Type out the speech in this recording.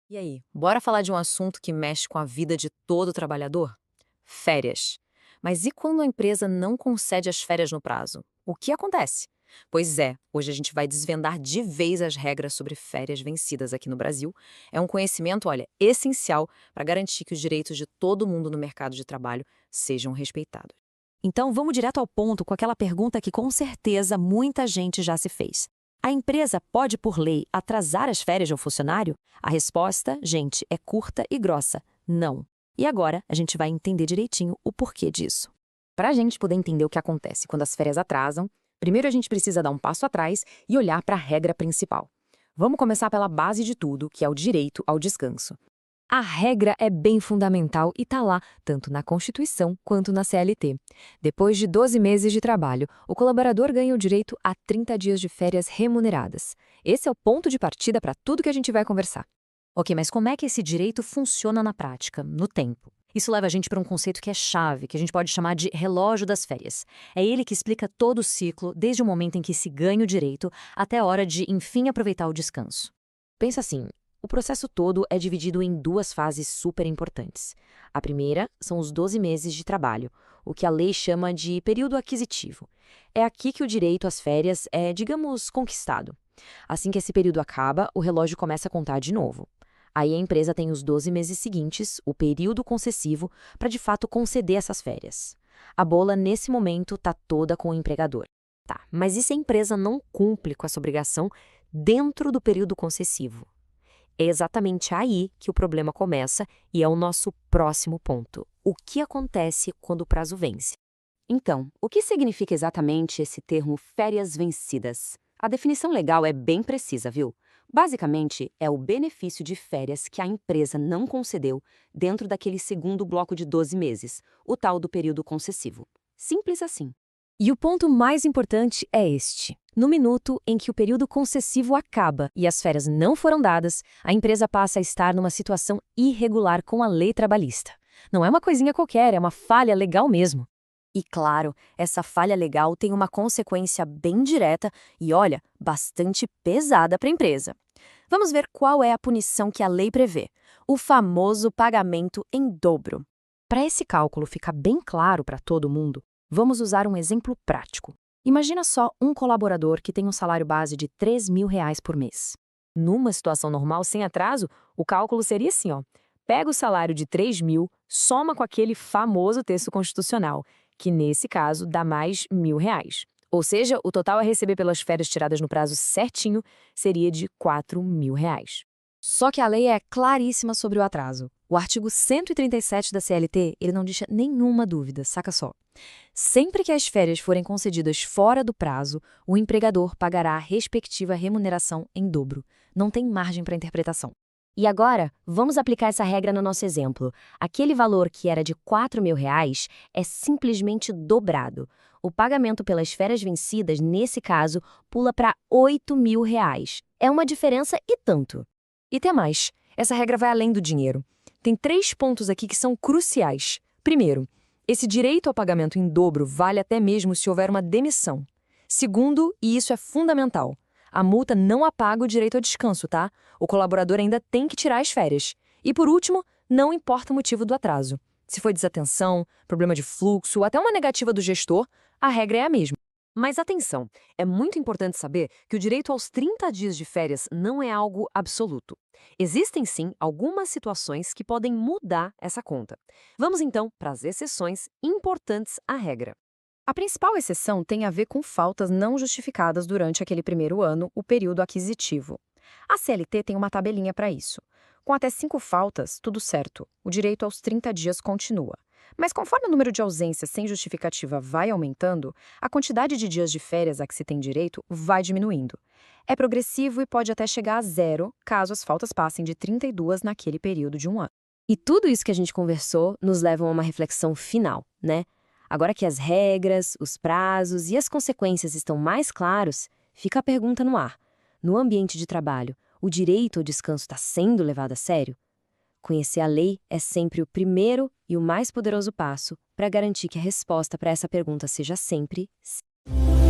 E aí, bora falar de um assunto que mexe com a vida de todo trabalhador? Férias. Mas e quando a empresa não concede as férias no prazo? O que acontece? Pois é, hoje a gente vai desvendar de vez as regras sobre férias vencidas aqui no Brasil. É um conhecimento, olha, essencial para garantir que os direitos de todo mundo no mercado de trabalho sejam respeitados. Então, vamos direto ao ponto com aquela pergunta que com certeza muita gente já se fez. A empresa pode, por lei, atrasar as férias de um funcionário? A resposta, gente, é curta e grossa: não. E agora a gente vai entender direitinho o porquê disso. Para a gente poder entender o que acontece quando as férias atrasam, primeiro a gente precisa dar um passo atrás e olhar para a regra principal. Vamos começar pela base de tudo, que é o direito ao descanso. A regra é bem fundamental e está lá, tanto na Constituição quanto na CLT. Depois de 12 meses de trabalho, o colaborador ganha o direito a 30 dias de férias remuneradas. Esse é o ponto de partida para tudo que a gente vai conversar. Ok, mas como é que esse direito funciona na prática, no tempo? Isso leva a gente para um conceito que é chave, que a gente pode chamar de relógio das férias. É ele que explica todo o ciclo, desde o momento em que se ganha o direito até a hora de, enfim, aproveitar o descanso. Pensa assim, o processo todo é dividido em duas fases super importantes. A primeira são os 12 meses de trabalho, o que a lei chama de período aquisitivo. É aqui que o direito às férias é, digamos, conquistado. Assim que esse período acaba, o relógio começa a contar de novo. Aí a empresa tem os 12 meses seguintes, o período concessivo, para de fato conceder essas férias. A bola, nesse momento, está toda com o empregador. Tá, mas e se a empresa não cumpre com essa obrigação dentro do período concessivo? É exatamente aí que o problema começa e é o nosso próximo ponto. O que acontece quando o prazo vence? Então, o que significa exatamente esse termo férias vencidas? A definição legal é bem precisa, viu? Basicamente, é o benefício de férias que a empresa não concedeu dentro daquele segundo bloco de 12 meses, o tal do período concessivo. Simples assim. E o ponto mais importante é este. No minuto em que o período concessivo acaba e as férias não foram dadas, a empresa passa a estar numa situação irregular com a lei trabalhista. Não é uma coisinha qualquer, é uma falha legal mesmo. E claro, essa falha legal tem uma consequência bem direta e, olha, bastante pesada para a empresa. Vamos ver qual é a punição que a lei prevê: o famoso pagamento em dobro. Para esse cálculo ficar bem claro para todo mundo, vamos usar um exemplo prático. Imagina só um colaborador que tem um salário base de R$ 3.000 por mês. Numa situação normal, sem atraso, o cálculo seria assim, ó. Pega o salário de 3.000, soma com aquele famoso texto constitucional, que nesse caso dá mais R$ 1.000. Ou seja, o total a receber pelas férias tiradas no prazo certinho seria de R$ 4.000. Só que a lei é claríssima sobre o atraso. O artigo 137 da CLT, ele não deixa nenhuma dúvida, saca só. Sempre que as férias forem concedidas fora do prazo, o empregador pagará a respectiva remuneração em dobro. Não tem margem para interpretação. E agora, vamos aplicar essa regra no nosso exemplo. Aquele valor que era de R$ 4.000 é simplesmente dobrado. O pagamento pelas férias vencidas, nesse caso, pula para R$ 8.000. É uma diferença e tanto. E tem mais. Essa regra vai além do dinheiro. Tem 3 pontos aqui que são cruciais. Primeiro, esse direito ao pagamento em dobro vale até mesmo se houver uma demissão. Segundo, e isso é fundamental, a multa não apaga o direito ao descanso, tá? O colaborador ainda tem que tirar as férias. E por último, não importa o motivo do atraso. Se foi desatenção, problema de fluxo ou até uma negativa do gestor, a regra é a mesma. Mas atenção, é muito importante saber que o direito aos 30 dias de férias não é algo absoluto. Existem sim algumas situações que podem mudar essa conta. Vamos então para as exceções importantes à regra. A principal exceção tem a ver com faltas não justificadas durante aquele primeiro ano, o período aquisitivo. A CLT tem uma tabelinha para isso. Com até 5 faltas, tudo certo, o direito aos 30 dias continua. Mas conforme o número de ausências sem justificativa vai aumentando, a quantidade de dias de férias a que se tem direito vai diminuindo. É progressivo e pode até chegar a zero, caso as faltas passem de 32 naquele período de um ano. E tudo isso que a gente conversou nos leva a uma reflexão final, né? Agora que as regras, os prazos e as consequências estão mais claros, fica a pergunta no ar. No ambiente de trabalho, o direito ao descanso está sendo levado a sério? Conhecer a lei é sempre o primeiro e o mais poderoso passo para garantir que a resposta para essa pergunta seja sempre sim.